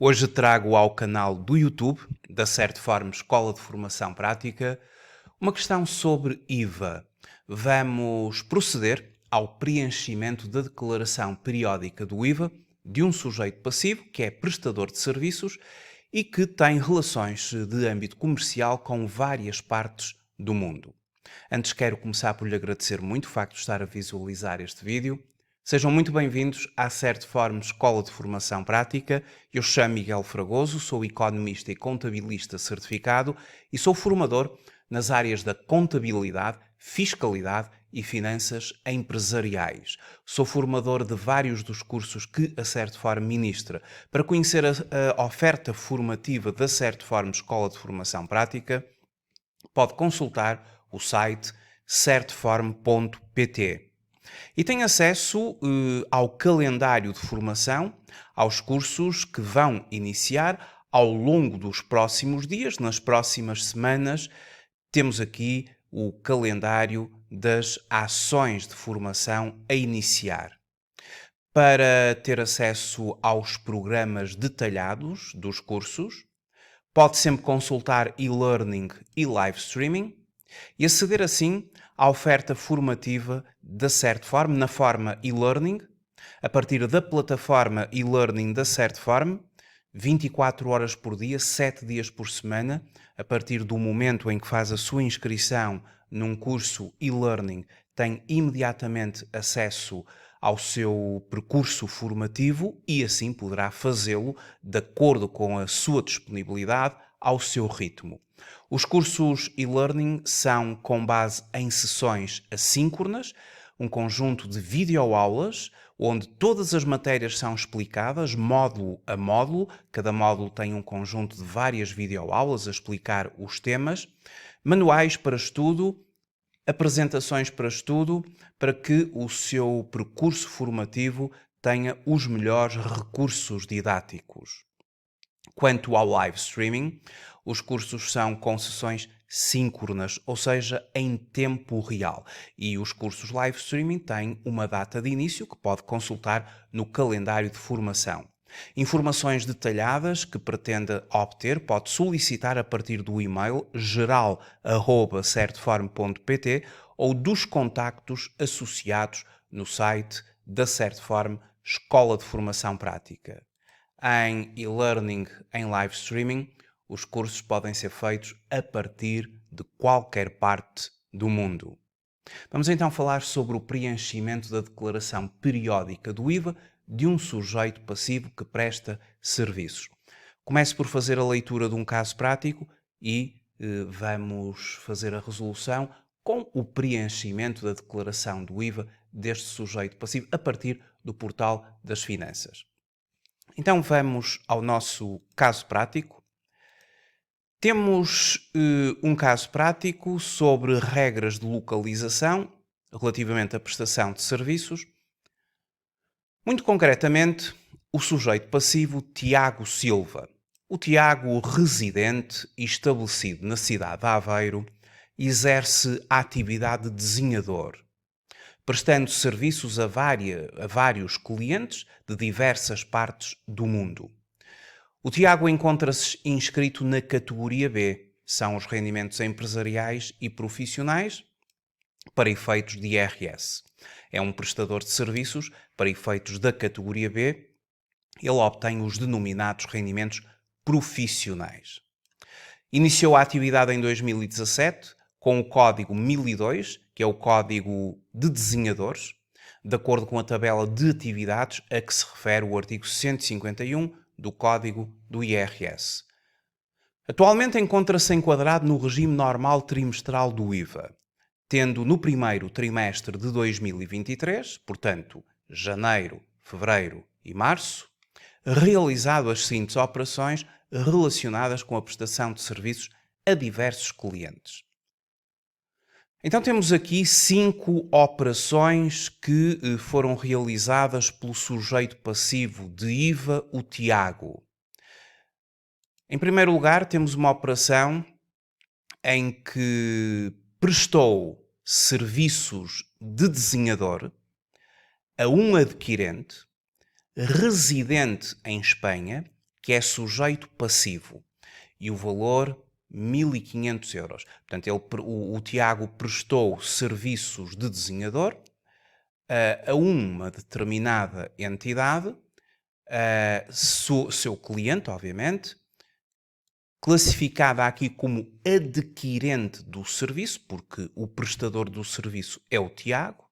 Hoje trago ao canal do YouTube da Certform Escola de Formação Prática uma questão sobre IVA. Vamos proceder ao preenchimento da declaração periódica do IVA de um sujeito passivo que é prestador de serviços e que tem relações de âmbito comercial com várias partes do mundo. Antes quero começar por lhe agradecer muito o facto de estar a visualizar este vídeo. Sejam muito bem-vindos à Certform Escola de Formação Prática. Eu chamo Miguel Fragoso, sou economista e contabilista certificado e sou formador nas áreas da contabilidade, fiscalidade e finanças empresariais. Sou formador de vários dos cursos que a Certform ministra. Para conhecer a oferta formativa da Certform Escola de Formação Prática, pode consultar o site certform.pt. E tem acesso ao calendário de formação, aos cursos que vão iniciar ao longo dos próximos dias, nas próximas semanas. Temos aqui o calendário das ações de formação a iniciar. Para ter acesso aos programas detalhados dos cursos, pode sempre consultar e-learning e live streaming e aceder assim à oferta formativa da Certform na forma e-learning, a partir da plataforma e-learning da Certform, 24 horas por dia, 7 dias por semana, a partir do momento em que faz a sua inscrição num curso e-learning, tem imediatamente acesso ao seu percurso formativo e assim poderá fazê-lo de acordo com a sua disponibilidade, ao seu ritmo. Os cursos e-learning são com base em sessões assíncronas, um conjunto de videoaulas, onde todas as matérias são explicadas, módulo a módulo. Cada módulo tem um conjunto de várias videoaulas a explicar os temas, manuais para estudo, apresentações para estudo, para que o seu percurso formativo tenha os melhores recursos didáticos. Quanto ao live streaming, os cursos são com sessões síncronas, ou seja, em tempo real. E os cursos live streaming têm uma data de início que pode consultar no calendário de formação. Informações detalhadas que pretenda obter pode solicitar a partir do e-mail geral@certform.pt ou dos contactos associados no site da Certform Escola de Formação Prática. Em e-learning, em live streaming, os cursos podem ser feitos a partir de qualquer parte do mundo. Vamos então falar sobre o preenchimento da declaração periódica do IVA de um sujeito passivo que presta serviços. Comece por fazer a leitura de um caso prático e vamos fazer a resolução com o preenchimento da declaração do IVA deste sujeito passivo a partir do portal das finanças. Então vamos ao nosso caso prático. Temos um caso prático sobre regras de localização relativamente à prestação de serviços. Muito concretamente, o sujeito passivo Tiago Silva. O Tiago, residente e estabelecido na cidade de Aveiro, exerce a atividade de desenhador, prestando serviços a vários clientes de diversas partes do mundo. O Tiago encontra-se inscrito na categoria B, são os rendimentos empresariais e profissionais para efeitos de IRS. É um prestador de serviços para efeitos da categoria B, ele obtém os denominados rendimentos profissionais. Iniciou a atividade em 2017 com o código 1002, que é o código de desenhadores, de acordo com a tabela de atividades a que se refere o artigo 151 do Código do IRS. Atualmente encontra-se enquadrado no regime normal trimestral do IVA, tendo no primeiro trimestre de 2023, portanto, janeiro, fevereiro e março, realizado as seguintes operações relacionadas com a prestação de serviços a diversos clientes. Então temos aqui 5 operações que foram realizadas pelo sujeito passivo de IVA, o Tiago. Em primeiro lugar, temos uma operação em que prestou serviços de desenhador a um adquirente residente em Espanha que é sujeito passivo. E o valor, 1.500 euros. Portanto, o Tiago prestou serviços de desenhador a uma determinada entidade, seu cliente, obviamente, classificada aqui como adquirente do serviço, porque o prestador do serviço é o Tiago.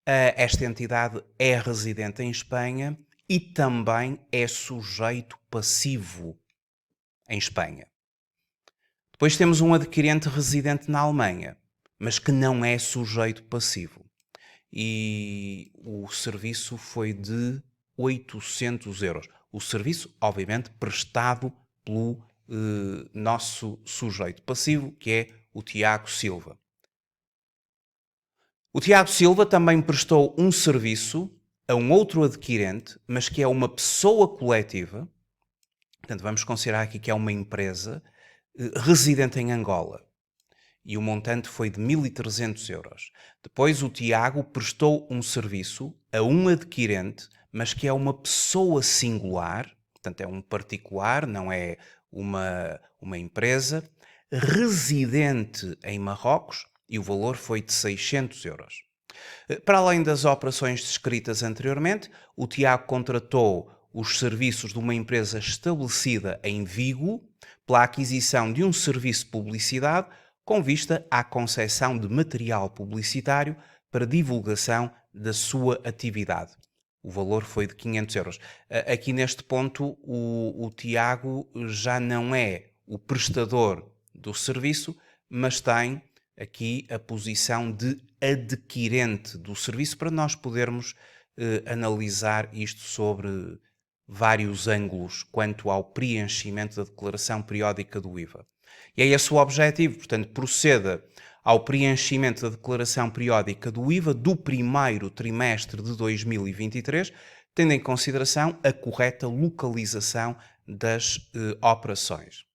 Esta entidade é residente em Espanha e também é sujeito passivo em Espanha. Depois temos um adquirente residente na Alemanha, mas que não é sujeito passivo. E o serviço foi de 800 euros. O serviço, obviamente, prestado pelo nosso sujeito passivo, que é o Tiago Silva. O Tiago Silva também prestou um serviço a um outro adquirente, mas que é uma pessoa coletiva. Portanto, vamos considerar aqui que é uma empresa residente em Angola. E o montante foi de 1.300 euros. Depois o Tiago prestou um serviço a um adquirente, mas que é uma pessoa singular, portanto é um particular, não é uma empresa, residente em Marrocos, e o valor foi de 600 euros. Para além das operações descritas anteriormente, o Tiago contratou os serviços de uma empresa estabelecida em Vigo pela aquisição de um serviço de publicidade com vista à concessão de material publicitário para divulgação da sua atividade. O valor foi de 500 euros. Aqui neste ponto, o Tiago já não é o prestador do serviço, mas tem aqui a posição de adquirente do serviço para nós podermos analisar isto sobre vários ângulos quanto ao preenchimento da declaração periódica do IVA. E é esse o objetivo, portanto, proceda ao preenchimento da declaração periódica do IVA do primeiro trimestre de 2023, tendo em consideração a correta localização das operações.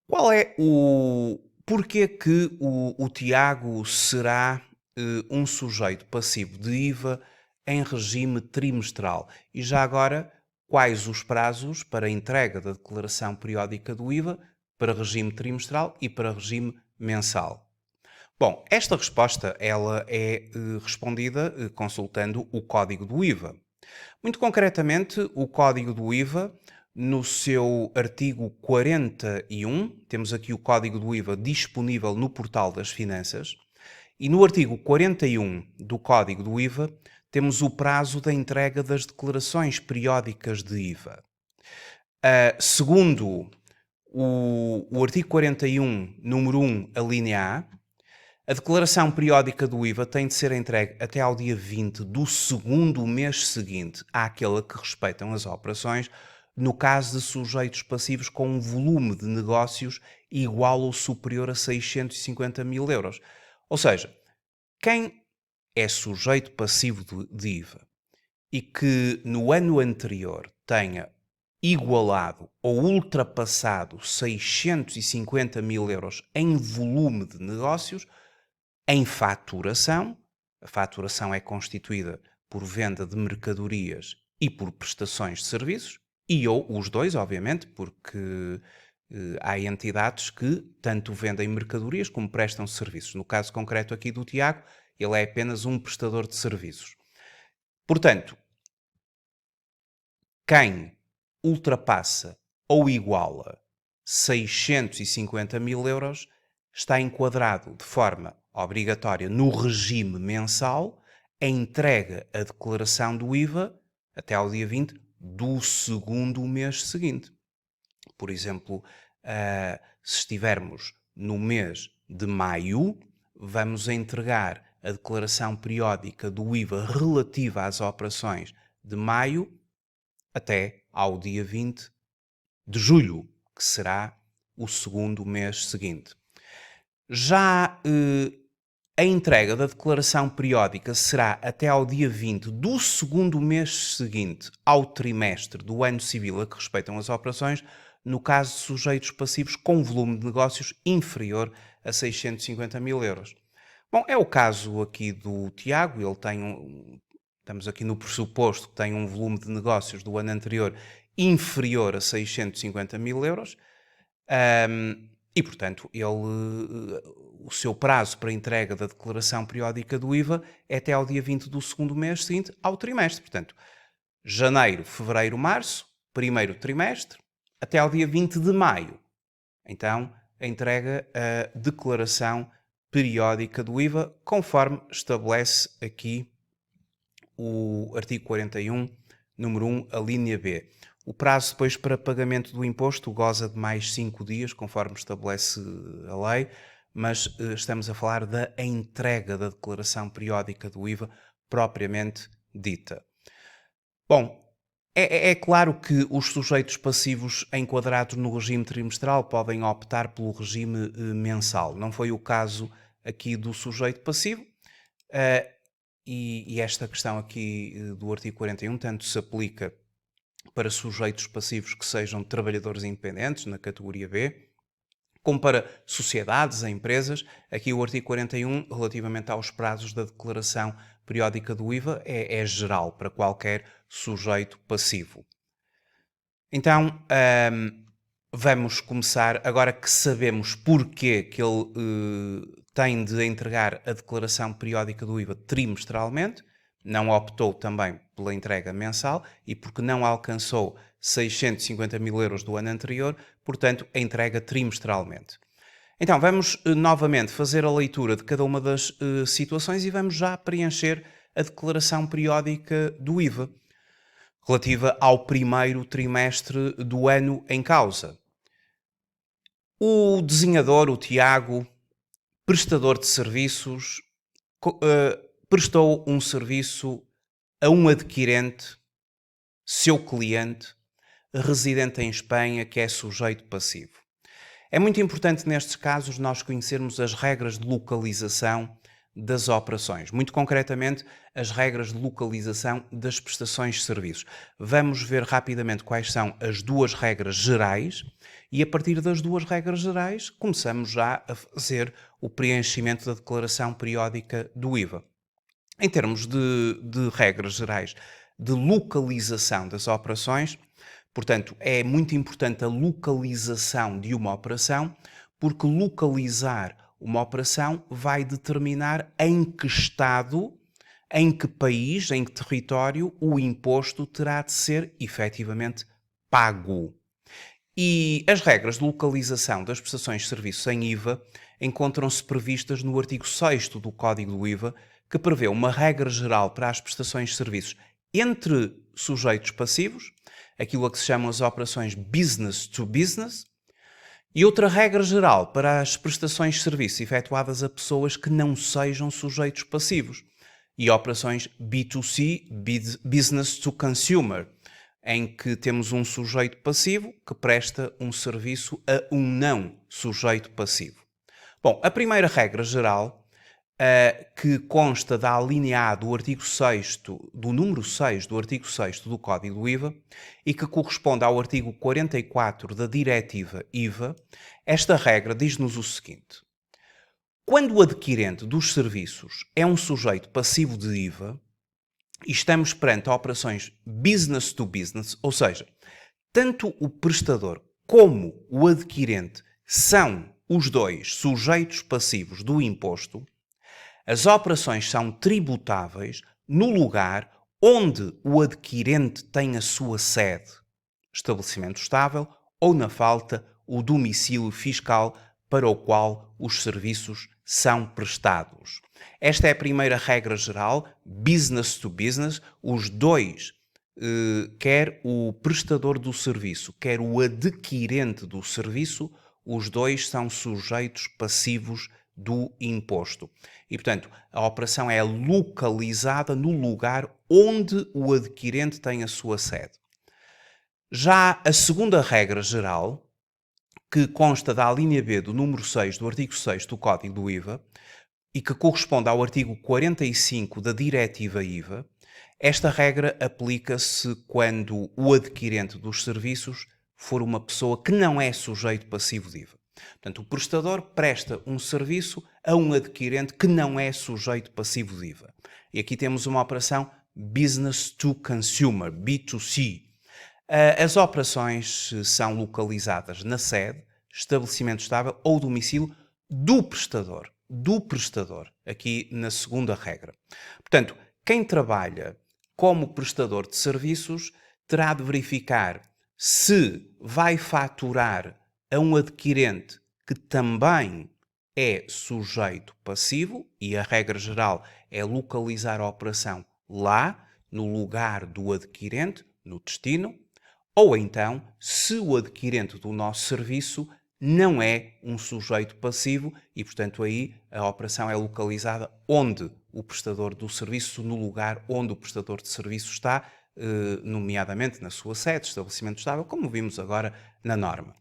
Qual é o porquê que o Tiago será um sujeito passivo de IVA em regime trimestral? E já agora, quais os prazos para a entrega da declaração periódica do IVA para regime trimestral e para regime mensal? Bom, esta resposta ela é respondida consultando o Código do IVA. Muito concretamente, o Código do IVA, no seu artigo 41, temos aqui o Código do IVA disponível no Portal das Finanças, e no artigo 41 do Código do IVA temos o prazo da entrega das declarações periódicas de IVA. Segundo o artigo 41, número 1, a linha A declaração periódica do IVA tem de ser entregue até ao dia 20 do segundo mês seguinte àquele a que respeitam as operações, no caso de sujeitos passivos com um volume de negócios igual ou superior a 650 mil euros. Ou seja, quem é sujeito passivo de IVA e que no ano anterior tenha igualado ou ultrapassado 650 mil euros em volume de negócios, em faturação, a faturação é constituída por venda de mercadorias e por prestações de serviços, e ou os dois, obviamente, porque há entidades que tanto vendem mercadorias como prestam serviços. No caso concreto aqui do Tiago, ele é apenas um prestador de serviços. Portanto, quem ultrapassa ou iguala 650 mil euros está enquadrado de forma obrigatória no regime mensal a entrega a declaração do IVA até ao dia 20 do segundo mês seguinte. Por exemplo, se estivermos no mês de maio, vamos entregar a declaração periódica do IVA relativa às operações de maio até ao dia 20 de julho, que será o segundo mês seguinte. Já a entrega da declaração periódica será até ao dia 20 do segundo mês seguinte ao trimestre do ano civil a que respeitam as operações, no caso de sujeitos passivos com volume de negócios inferior a 650 mil euros. Bom, é o caso aqui do Tiago, ele tem estamos aqui no pressuposto que tem um volume de negócios do ano anterior inferior a 650 mil euros, e, portanto, o seu prazo para entrega da declaração periódica do IVA é até ao dia 20 do segundo mês seguinte ao trimestre. Portanto, janeiro, fevereiro, março, primeiro trimestre, até ao dia 20 de maio. Então, entrega a declaração periódica do IVA, conforme estabelece aqui o artigo 41, número 1, a linha B. O prazo depois para pagamento do imposto goza de mais 5 dias, conforme estabelece a lei, mas estamos a falar da entrega da declaração periódica do IVA propriamente dita. Bom, é claro que os sujeitos passivos enquadrados no regime trimestral podem optar pelo regime mensal. Não foi o caso aqui do sujeito passivo. E esta questão aqui do artigo 41 tanto se aplica para sujeitos passivos que sejam trabalhadores independentes, na categoria B, como para sociedades e empresas. Aqui o artigo 41, relativamente aos prazos da declaração periódica do IVA, é geral para qualquer sujeito passivo. Então, vamos começar, agora que sabemos porquê que ele tem de entregar a declaração periódica do IVA trimestralmente, não optou também pela entrega mensal e porque não alcançou 650 mil euros do ano anterior, portanto, a entrega trimestralmente. Então, vamos novamente fazer a leitura de cada uma das situações e vamos já preencher a declaração periódica do IVA, relativa ao primeiro trimestre do ano em causa. O desenhador, o Tiago, prestador de serviços, prestou um serviço a um adquirente, seu cliente, residente em Espanha, que é sujeito passivo. É muito importante nestes casos nós conhecermos as regras de localização das operações, muito concretamente as regras de localização das prestações de serviços. Vamos ver rapidamente quais são as duas regras gerais e a partir das duas regras gerais começamos já a fazer o preenchimento da declaração periódica do IVA. Em termos de regras gerais de localização das operações, portanto, é muito importante a localização de uma operação, porque localizar uma operação vai determinar em que estado, em que país, em que território o imposto terá de ser efetivamente pago. E as regras de localização das prestações de serviços em IVA encontram-se previstas no artigo 6º do Código do IVA, que prevê uma regra geral para as prestações de serviços entre sujeitos passivos, aquilo a que se chamam as operações business to business, e outra regra geral para as prestações de serviço efetuadas a pessoas que não sejam sujeitos passivos, e operações B2C, business to consumer, em que temos um sujeito passivo que presta um serviço a um não sujeito passivo. Bom, a primeira regra geral, que consta da alínea A do artigo 6º, do número 6 do artigo 6º do Código do IVA e que corresponde ao artigo 44 da Diretiva IVA, esta regra diz-nos o seguinte: quando o adquirente dos serviços é um sujeito passivo de IVA e estamos perante operações business to business, ou seja, tanto o prestador como o adquirente são os dois sujeitos passivos do imposto, as operações são tributáveis no lugar onde o adquirente tem a sua sede, estabelecimento estável ou, na falta, o domicílio fiscal para o qual os serviços são prestados. Esta é a primeira regra geral, business to business, os dois, quer o prestador do serviço, quer o adquirente do serviço, os dois são sujeitos passivos do imposto. E, portanto, a operação é localizada no lugar onde o adquirente tem a sua sede. Já a segunda regra geral, que consta da alínea B do número 6 do artigo 6 do Código do IVA e que corresponde ao artigo 45 da Diretiva IVA, esta regra aplica-se quando o adquirente dos serviços for uma pessoa que não é sujeito passivo de IVA. Portanto, o prestador presta um serviço a um adquirente que não é sujeito passivo de IVA. E aqui temos uma operação business to consumer, B2C. As operações são localizadas na sede, estabelecimento estável ou domicílio do prestador. Do prestador, aqui na segunda regra. Portanto, quem trabalha como prestador de serviços terá de verificar se vai faturar a um adquirente que também é sujeito passivo, e a regra geral é localizar a operação lá, no lugar do adquirente, no destino, ou então, se o adquirente do nosso serviço não é um sujeito passivo e, portanto, aí a operação é localizada onde o prestador do serviço, no lugar onde o prestador de serviço está, nomeadamente na sua sede, estabelecimento estável, como vimos agora na norma.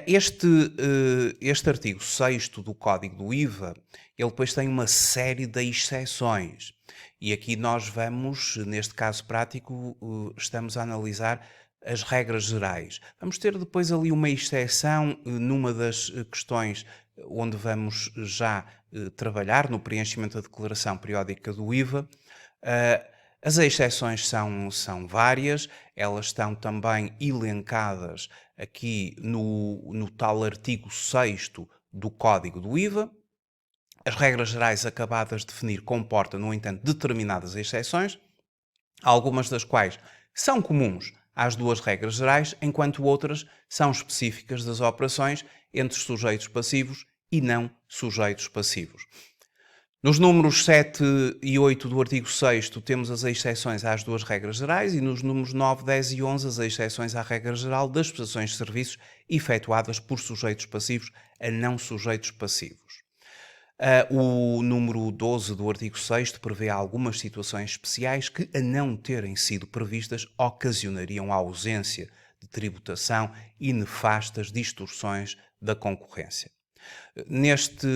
Este artigo 6º do Código do IVA, ele depois tem uma série de exceções. E aqui nós vamos, neste caso prático, estamos a analisar as regras gerais. Vamos ter depois ali uma exceção numa das questões onde vamos já trabalhar no preenchimento da declaração periódica do IVA. As exceções são várias, elas estão também elencadas aqui no tal artigo 6º do Código do IVA. As regras gerais acabadas de definir comportam, no entanto, determinadas exceções, algumas das quais são comuns às duas regras gerais, enquanto outras são específicas das operações entre sujeitos passivos e não sujeitos passivos. Nos números 7 e 8 do artigo 6º temos as exceções às duas regras gerais e nos números 9, 10 e 11 as exceções à regra geral das prestações de serviços efetuadas por sujeitos passivos a não sujeitos passivos. O número 12 do artigo 6º prevê algumas situações especiais que, a não terem sido previstas, ocasionariam a ausência de tributação e nefastas distorções da concorrência. Neste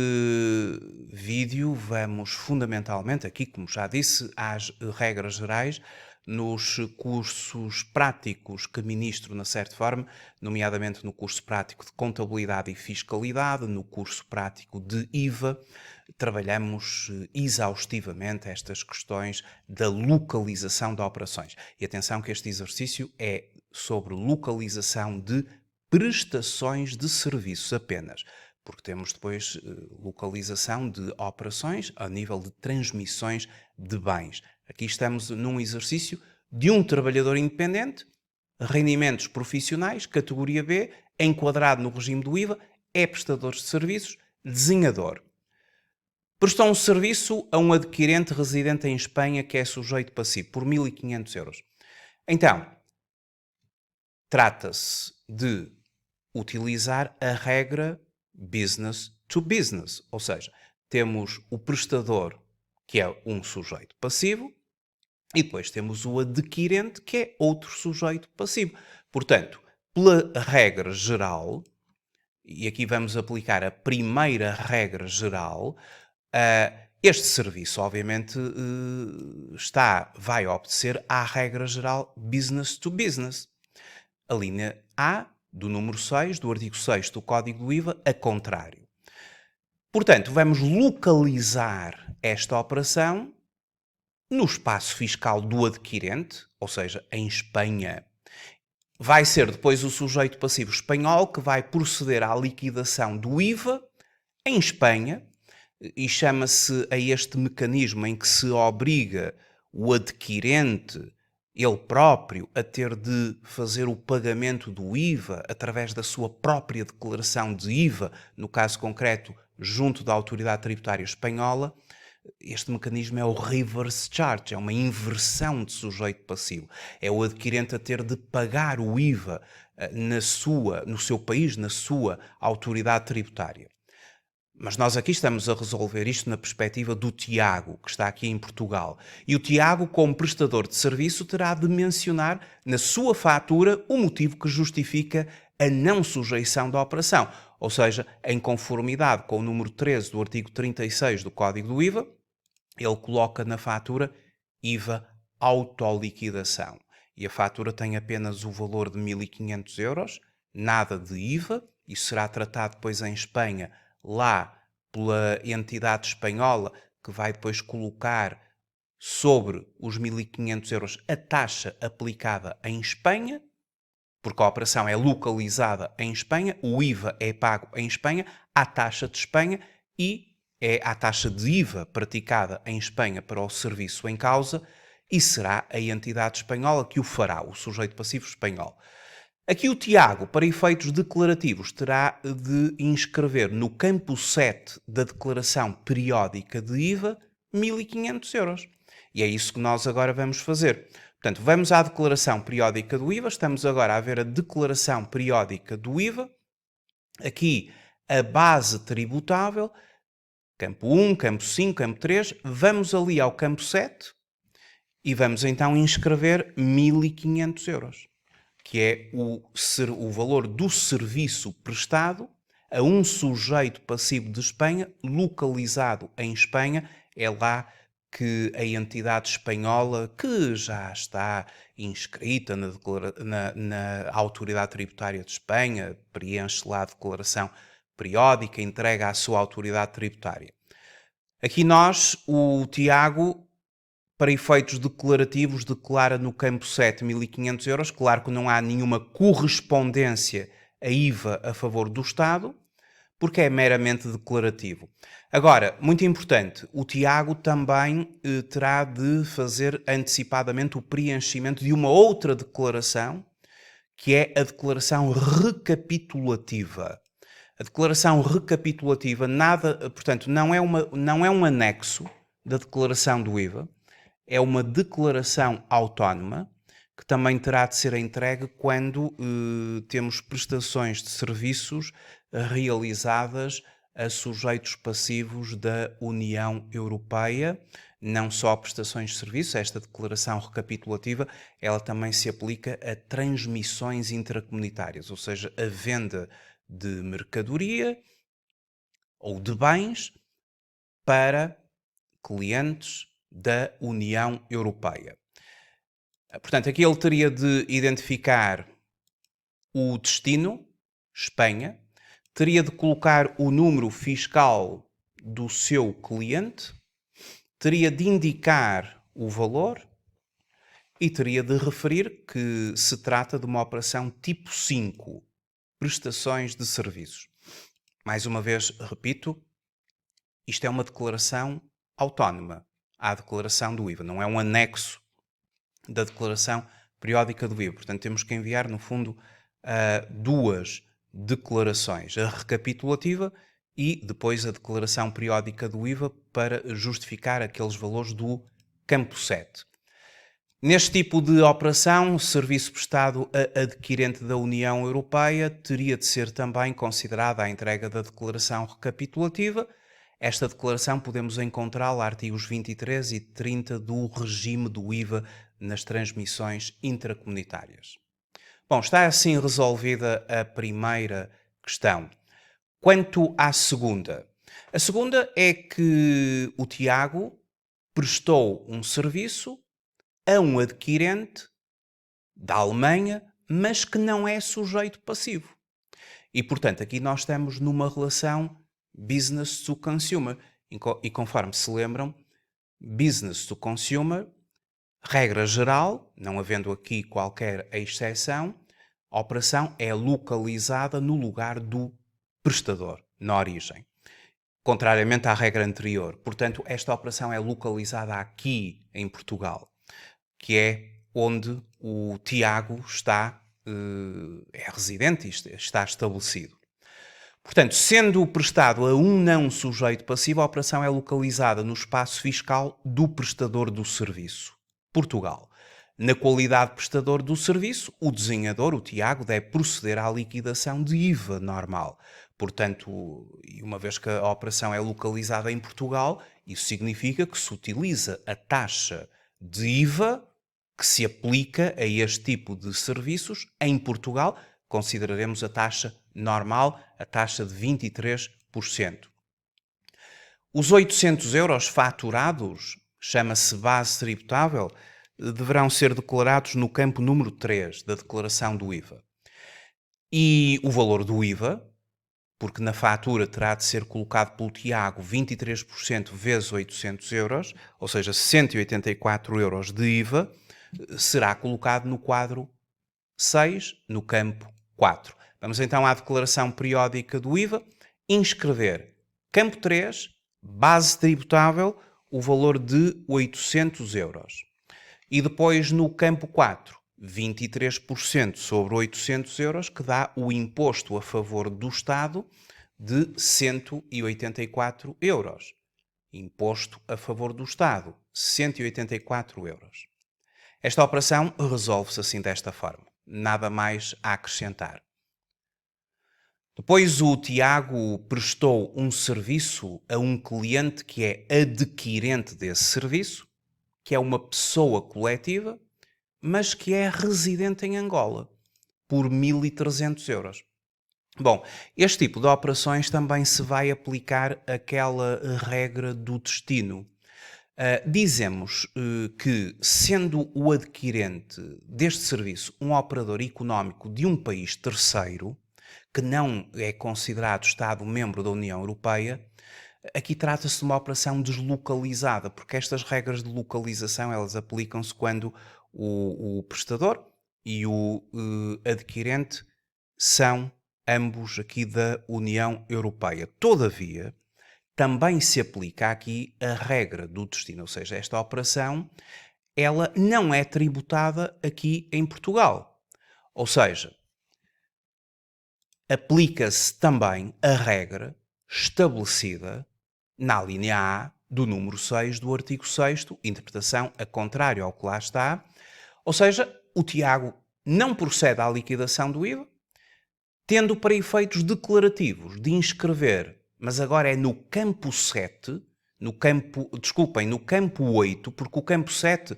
vídeo vamos fundamentalmente, aqui como já disse, às regras gerais, nos cursos práticos que ministro na Certform, nomeadamente no curso prático de Contabilidade e Fiscalidade, no curso prático de IVA, trabalhamos exaustivamente estas questões da localização de operações. E atenção que este exercício é sobre localização de prestações de serviços apenas, porque temos depois localização de operações a nível de transmissões de bens. Aqui estamos num exercício de um trabalhador independente, rendimentos profissionais, categoria B, enquadrado no regime do IVA, é prestador de serviços, desenhador. Prestou um serviço a um adquirente residente em Espanha que é sujeito passivo por 1.500 euros. Então, trata-se de utilizar a regra business to business, ou seja, temos o prestador, que é um sujeito passivo, e depois temos o adquirente, que é outro sujeito passivo. Portanto, pela regra geral, e aqui vamos aplicar a primeira regra geral, este serviço, obviamente, vai obedecer à regra geral business to business. A linha A do número 6, do artigo 6 do Código do IVA, a contrário. Portanto, vamos localizar esta operação no espaço fiscal do adquirente, ou seja, em Espanha. Vai ser depois o sujeito passivo espanhol que vai proceder à liquidação do IVA em Espanha e chama-se a este mecanismo em que se obriga o adquirente ele próprio a ter de fazer o pagamento do IVA através da sua própria declaração de IVA, no caso concreto, junto da autoridade tributária espanhola. Este mecanismo é o reverse charge, é uma inversão de sujeito passivo. É o adquirente a ter de pagar o IVA no seu país, na sua autoridade tributária. Mas nós aqui estamos a resolver isto na perspectiva do Tiago, que está aqui em Portugal. E o Tiago, como prestador de serviço, terá de mencionar na sua fatura o motivo que justifica a não sujeição da operação. Ou seja, em conformidade com o número 13 do artigo 36 do Código do IVA, ele coloca na fatura IVA autoliquidação. E a fatura tem apenas o valor de 1.500 euros, nada de IVA. Isso será tratado depois em Espanha, lá pela entidade espanhola, que vai depois colocar sobre os 1.500 euros a taxa aplicada em Espanha, porque a operação é localizada em Espanha, o IVA é pago em Espanha, à taxa de Espanha e é a taxa de IVA praticada em Espanha para o serviço em causa e será a entidade espanhola que o fará, o sujeito passivo espanhol. Aqui o Tiago, para efeitos declarativos, terá de inscrever no campo 7 da declaração periódica de IVA 1.500 euros. E é isso que nós agora vamos fazer. Portanto, vamos à declaração periódica do IVA. Estamos agora a ver a declaração periódica do IVA. Aqui a base tributável, campo 1, campo 5, campo 3. Vamos ali ao campo 7 e vamos então inscrever 1.500 euros. Que é o valor do serviço prestado a um sujeito passivo de Espanha, localizado em Espanha. É lá que a entidade espanhola, que já está inscrita na Autoridade Tributária de Espanha, preenche lá a declaração periódica, entrega à sua autoridade tributária. Aqui o Tiago, para efeitos declarativos, declara no campo 7 1.500 euros. Claro que não há nenhuma correspondência a IVA a favor do Estado, porque é meramente declarativo. Agora, muito importante, o Tiago também terá de fazer antecipadamente o preenchimento de uma outra declaração, que é a declaração recapitulativa. A declaração recapitulativa, portanto, não é um anexo da declaração do IVA, é uma declaração autónoma que também terá de ser entregue quando temos prestações de serviços realizadas a sujeitos passivos da União Europeia. Não só prestações de serviços, esta declaração recapitulativa, ela também se aplica a transmissões intracomunitárias, ou seja, a venda de mercadoria ou de bens para clientes da União Europeia. Portanto, aqui ele teria de identificar o destino, Espanha, teria de colocar o número fiscal do seu cliente, teria de indicar o valor e teria de referir que se trata de uma operação tipo 5, prestações de serviços. Mais uma vez, repito, isto é uma declaração autónoma à declaração do IVA, não é um anexo da declaração periódica do IVA. Portanto, temos que enviar, no fundo, duas declarações, a recapitulativa e depois a declaração periódica do IVA para justificar aqueles valores do campo 7. Neste tipo de operação, o serviço prestado a adquirente da União Europeia teria de ser também considerada a entrega da declaração recapitulativa. Esta declaração podemos encontrá-la artigos 23 e 30 do regime do IVA nas transmissões intracomunitárias. Bom, está assim resolvida a primeira questão. Quanto à segunda, a segunda é que o Tiago prestou um serviço a um adquirente da Alemanha, mas que não é sujeito passivo. E, portanto, aqui nós estamos numa relação business to consumer. E conforme se lembram, business to consumer, regra geral, não havendo aqui qualquer exceção, a operação é localizada no lugar do prestador, na origem. Contrariamente à regra anterior. Portanto, esta operação é localizada aqui em Portugal, que é onde o Tiago é residente e está estabelecido. Portanto, sendo prestado a um não sujeito passivo, a operação é localizada no espaço fiscal do prestador do serviço, Portugal. Na qualidade de prestador do serviço, o desenhador, o Tiago, deve proceder à liquidação de IVA normal. Portanto, e uma vez que a operação é localizada em Portugal, isso significa que se utiliza a taxa de IVA que se aplica a este tipo de serviços em Portugal. Consideraremos a taxa normal, a taxa de 23%. Os 800 euros faturados, chama-se base tributável, deverão ser declarados no campo número 3 da declaração do IVA. E o valor do IVA porque na fatura terá de ser colocado pelo Tiago 23% vezes 800 euros, ou seja, 184 euros de IVA, será colocado no quadro 6, no campo 4. Vamos então à declaração periódica do IVA, inscrever campo 3, base tributável, o valor de 800 euros. E depois no campo 4, 23% sobre 800 euros, que dá o imposto a favor do Estado de 184 euros. Imposto a favor do Estado, 184 euros. Esta operação resolve-se assim desta forma. Nada mais a acrescentar. Depois o Tiago prestou um serviço a um cliente que é adquirente desse serviço, que é uma pessoa coletiva, mas que é residente em Angola, por 1.300 euros. Bom, este tipo de operações também se vai aplicar aquela regra do destino. Dizemos que, sendo o adquirente deste serviço um operador económico de um país terceiro, que não é considerado Estado-membro da União Europeia, aqui trata-se de uma operação deslocalizada, porque estas regras de localização elas aplicam-se quando o prestador e o adquirente são ambos aqui da União Europeia. Todavia, também se aplica aqui a regra do destino, ou seja, esta operação ela não é tributada aqui em Portugal. Ou seja, aplica-se também a regra estabelecida na linha A do número 6 do artigo 6º, interpretação a contrário ao que lá está. Ou seja, o Tiago não procede à liquidação do IVA, tendo para efeitos declarativos de inscrever, mas agora é no campo 7, no campo 8, porque o campo 7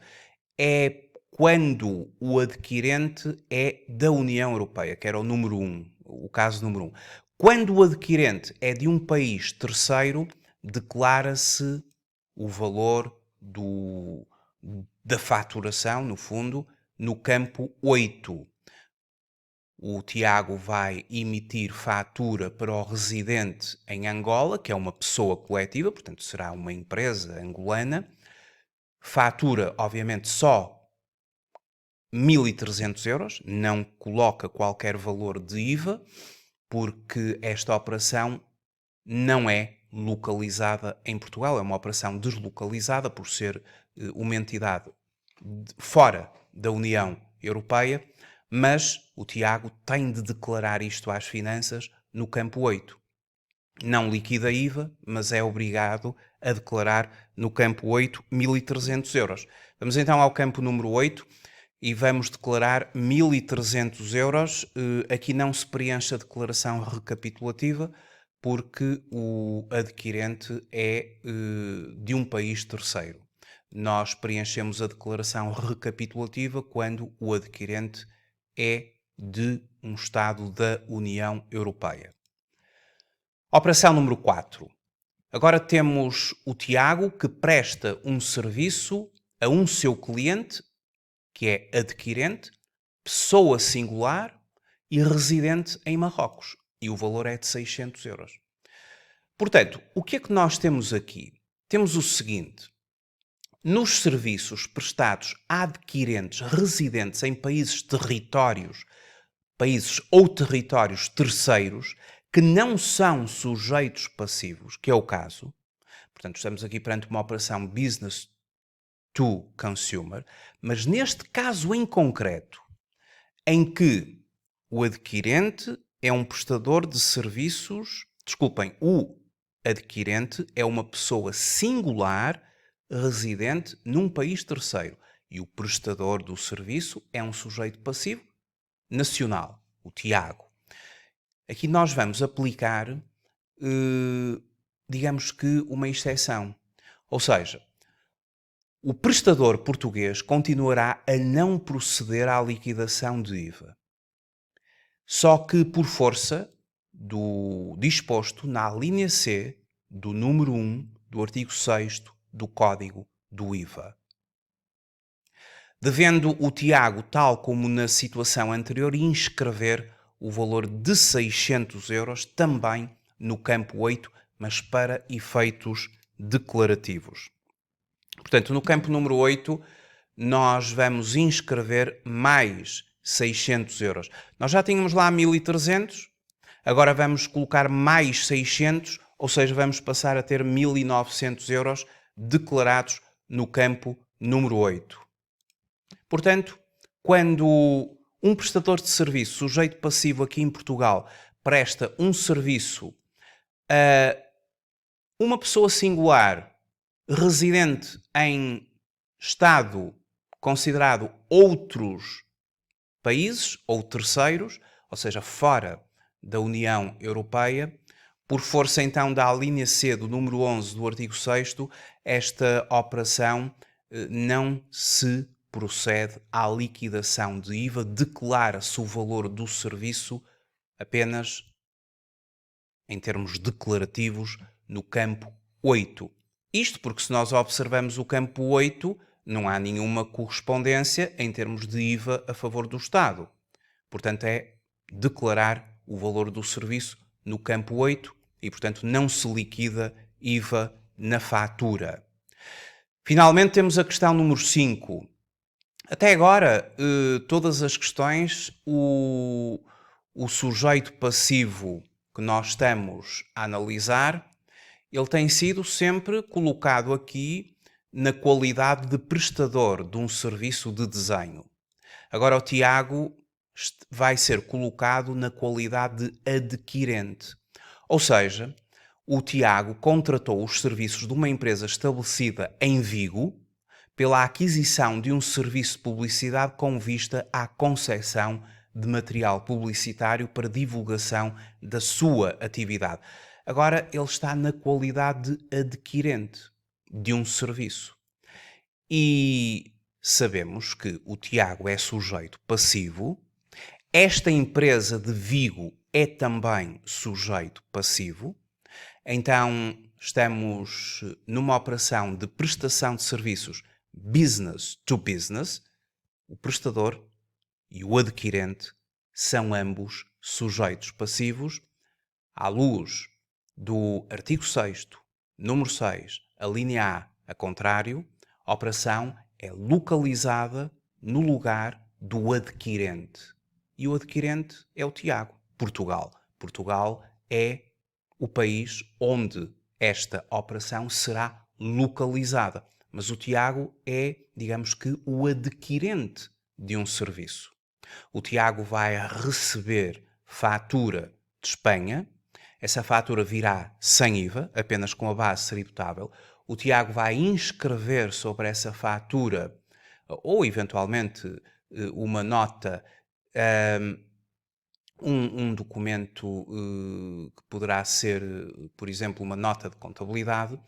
é quando o adquirente é da União Europeia, que era o número 1, o caso número 1. Quando o adquirente é de um país terceiro, declara-se o valor da faturação, no fundo, no campo 8. O Tiago vai emitir fatura para o residente em Angola, que é uma pessoa coletiva, portanto será uma empresa angolana. Fatura, obviamente, só 1.300 euros, não coloca qualquer valor de IVA, porque esta operação não é localizada em Portugal, é uma operação deslocalizada por ser uma entidade fora da União Europeia, mas o Tiago tem de declarar isto às finanças no campo 8. Não liquida IVA, mas é obrigado a declarar no campo 8 1.300 euros. Vamos então ao campo número 8 e vamos declarar 1.300 euros. Aqui não se preenche a declaração recapitulativa, porque o adquirente é de um país terceiro. Nós preenchemos a declaração recapitulativa quando o adquirente é de um Estado da União Europeia. Operação número 4. Agora temos o Tiago que presta um serviço a um seu cliente, que é adquirente, pessoa singular e residente em Marrocos. E o valor é de 600 euros. Portanto, o que é que nós temos aqui? Temos o seguinte. Nos serviços prestados a adquirentes residentes em países ou territórios terceiros que não são sujeitos passivos, que é o caso, portanto estamos aqui perante uma operação business to consumer, mas neste caso em concreto, em que o adquirente é um prestador de serviços, o adquirente é uma pessoa singular residente num país terceiro e o prestador do serviço é um sujeito passivo nacional, o Tiago. Aqui nós vamos aplicar, digamos que uma exceção. Ou seja, o prestador português continuará a não proceder à liquidação de IVA. Só que por força do disposto na linha C do número 1 do artigo 6º do Código do IVA. Devendo o Tiago, tal como na situação anterior, inscrever o valor de 600 euros também no campo 8, mas para efeitos declarativos. Portanto, no campo número 8, nós vamos inscrever mais 600 euros. Nós já tínhamos lá 1.300, agora vamos colocar mais 600, ou seja, vamos passar a ter 1.900 euros declarados no campo número 8. Portanto, quando um prestador de serviço, sujeito passivo aqui em Portugal, presta um serviço a uma pessoa singular residente em Estado considerado outros países ou terceiros, ou seja, fora da União Europeia, por força então da alínea C do número 11 do artigo 6º, esta operação não se procede à liquidação de IVA, declara-se o valor do serviço apenas em termos declarativos no campo 8. Isto porque se nós observamos o campo 8, não há nenhuma correspondência em termos de IVA a favor do Estado. Portanto, é declarar o valor do serviço no campo 8 e, portanto, não se liquida IVA na fatura. Finalmente, temos a questão número 5. Até agora, todas as questões, o sujeito passivo que nós estamos a analisar, ele tem sido sempre colocado aqui na qualidade de prestador de um serviço de desenho. Agora o Tiago vai ser colocado na qualidade de adquirente. Ou seja, o Tiago contratou os serviços de uma empresa estabelecida em Vigo pela aquisição de um serviço de publicidade com vista à concessão de material publicitário para divulgação da sua atividade. Agora ele está na qualidade de adquirente de um serviço. E sabemos que o Tiago é sujeito passivo, esta empresa de Vigo é também sujeito passivo, então estamos numa operação de prestação de serviços business to business, o prestador e o adquirente são ambos sujeitos passivos à luz do artigo 6º, número 6, a linha A contrário, a operação é localizada no lugar do adquirente. E o adquirente é o Tiago, Portugal. Portugal é o país onde esta operação será localizada. Mas o Tiago é, digamos que, o adquirente de um serviço. O Tiago vai receber fatura de Espanha. Essa fatura virá sem IVA, apenas com a base tributável. O Tiago vai inscrever sobre essa fatura, ou eventualmente uma nota, um documento que poderá ser, por exemplo, uma nota de contabilidade,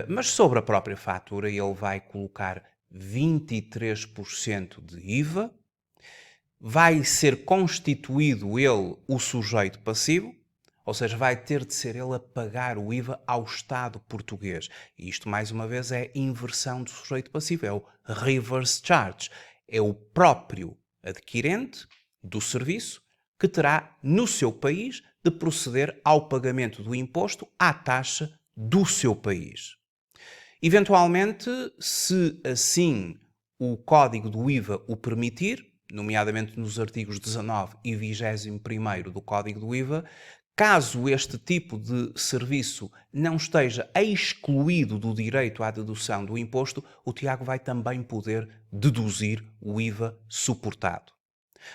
mas sobre a própria fatura ele vai colocar 23% de IVA, vai ser constituído ele o sujeito passivo, ou seja, vai ter de ser ele a pagar o IVA ao Estado português. E isto, mais uma vez, é inversão do sujeito passivo, é o reverse charge. É o próprio adquirente do serviço que terá, no seu país, de proceder ao pagamento do imposto à taxa do seu país. Eventualmente, se assim o código do IVA o permitir, nomeadamente nos artigos 19 e 21º do Código do IVA, caso este tipo de serviço não esteja excluído do direito à dedução do imposto, o Tiago vai também poder deduzir o IVA suportado.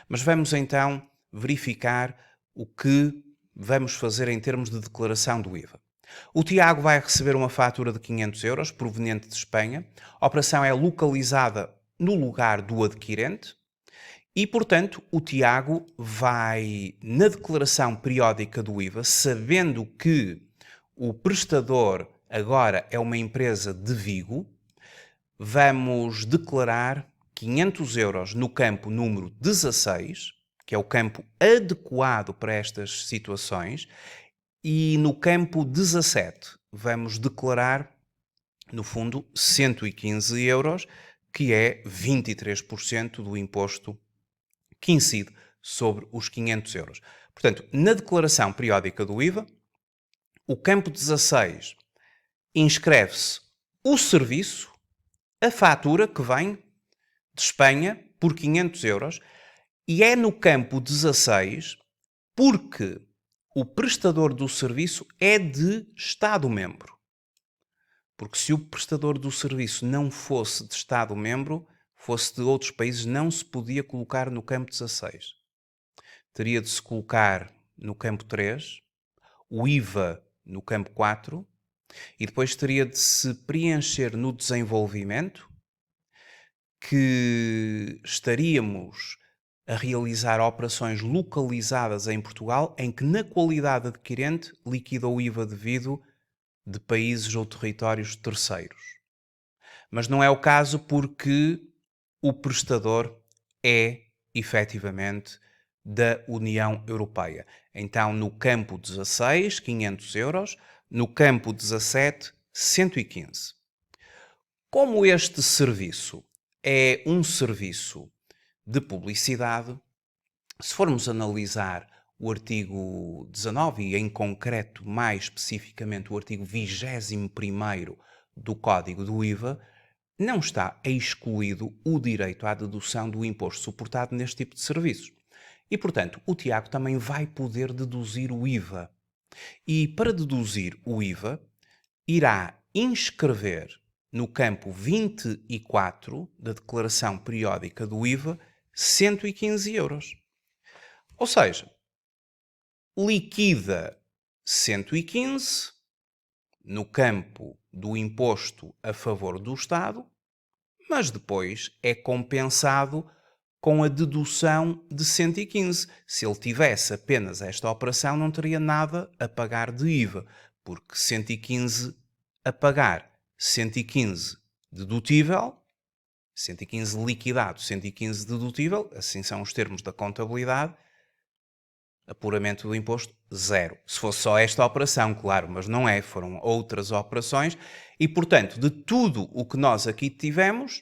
Mas vamos então verificar o que vamos fazer em termos de declaração do IVA. O Tiago vai receber uma fatura de 500 euros proveniente de Espanha. A operação é localizada no lugar do adquirente. E, portanto, o Tiago vai, na declaração periódica do IVA, sabendo que o prestador agora é uma empresa de Vigo, vamos declarar 500 euros no campo número 16, que é o campo adequado para estas situações, e no campo 17 vamos declarar, no fundo, 115 euros, que é 23% do imposto que incide sobre os 500 euros. Portanto, na declaração periódica do IVA, o campo 16 inscreve-se o serviço, a fatura que vem de Espanha por 500 euros, e é no campo 16 porque o prestador do serviço é de Estado-membro. Porque se o prestador do serviço não fosse de Estado-membro, fosse de outros países, não se podia colocar no campo 16. Teria de se colocar no campo 3, o IVA no campo 4, e depois teria de se preencher no desenvolvimento que estaríamos a realizar operações localizadas em Portugal em que, na qualidade adquirente, liquida o IVA devido de países ou territórios terceiros. Mas não é o caso porque o prestador é, efetivamente, da União Europeia. Então, no campo 16, 500 euros, no campo 17, 115. Como este serviço é um serviço de publicidade, se formos analisar o artigo 19 e, em concreto, mais especificamente, o artigo 21º do Código do IVA, não está excluído o direito à dedução do imposto suportado neste tipo de serviços. E, portanto, o Tiago também vai poder deduzir o IVA. E, para deduzir o IVA, irá inscrever no campo 24 da declaração periódica do IVA 115 euros. Ou seja, liquida 115 no campo do imposto a favor do Estado, mas depois é compensado com a dedução de 115. Se ele tivesse apenas esta operação, não teria nada a pagar de IVA, porque 115 a pagar, 115 dedutível, 115 liquidado, 115 dedutível, assim são os termos da contabilidade, apuramento do imposto, zero. Se fosse só esta operação, claro, mas não é, foram outras operações e, portanto, de tudo o que nós aqui tivemos,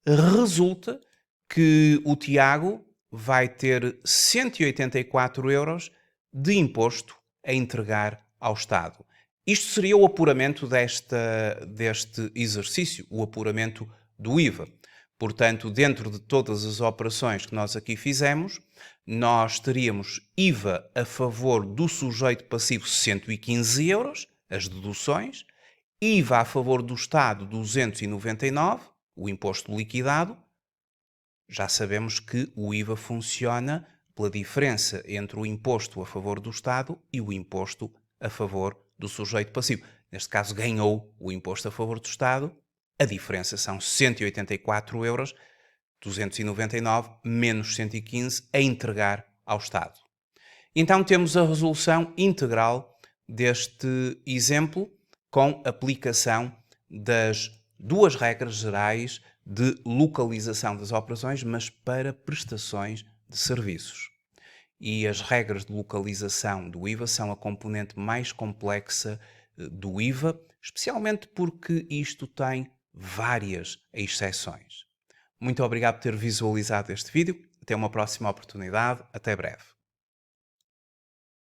resulta que o Tiago vai ter 184 euros de imposto a entregar ao Estado. Isto seria o apuramento deste exercício, o apuramento do IVA. Portanto, dentro de todas as operações que nós aqui fizemos, nós teríamos IVA a favor do sujeito passivo 115 euros, as deduções, IVA a favor do Estado 299, o imposto liquidado. Já sabemos que o IVA funciona pela diferença entre o imposto a favor do Estado e o imposto a favor do sujeito passivo. Neste caso, ganhou o imposto a favor do Estado. A diferença são 184 euros, 299 menos 115 a entregar ao Estado. Então temos a resolução integral deste exemplo com aplicação das duas regras gerais de localização das operações, mas para prestações de serviços. E as regras de localização do IVA são a componente mais complexa do IVA, especialmente porque isto tem várias exceções. Muito obrigado por ter visualizado este vídeo. Até uma próxima oportunidade. Até breve.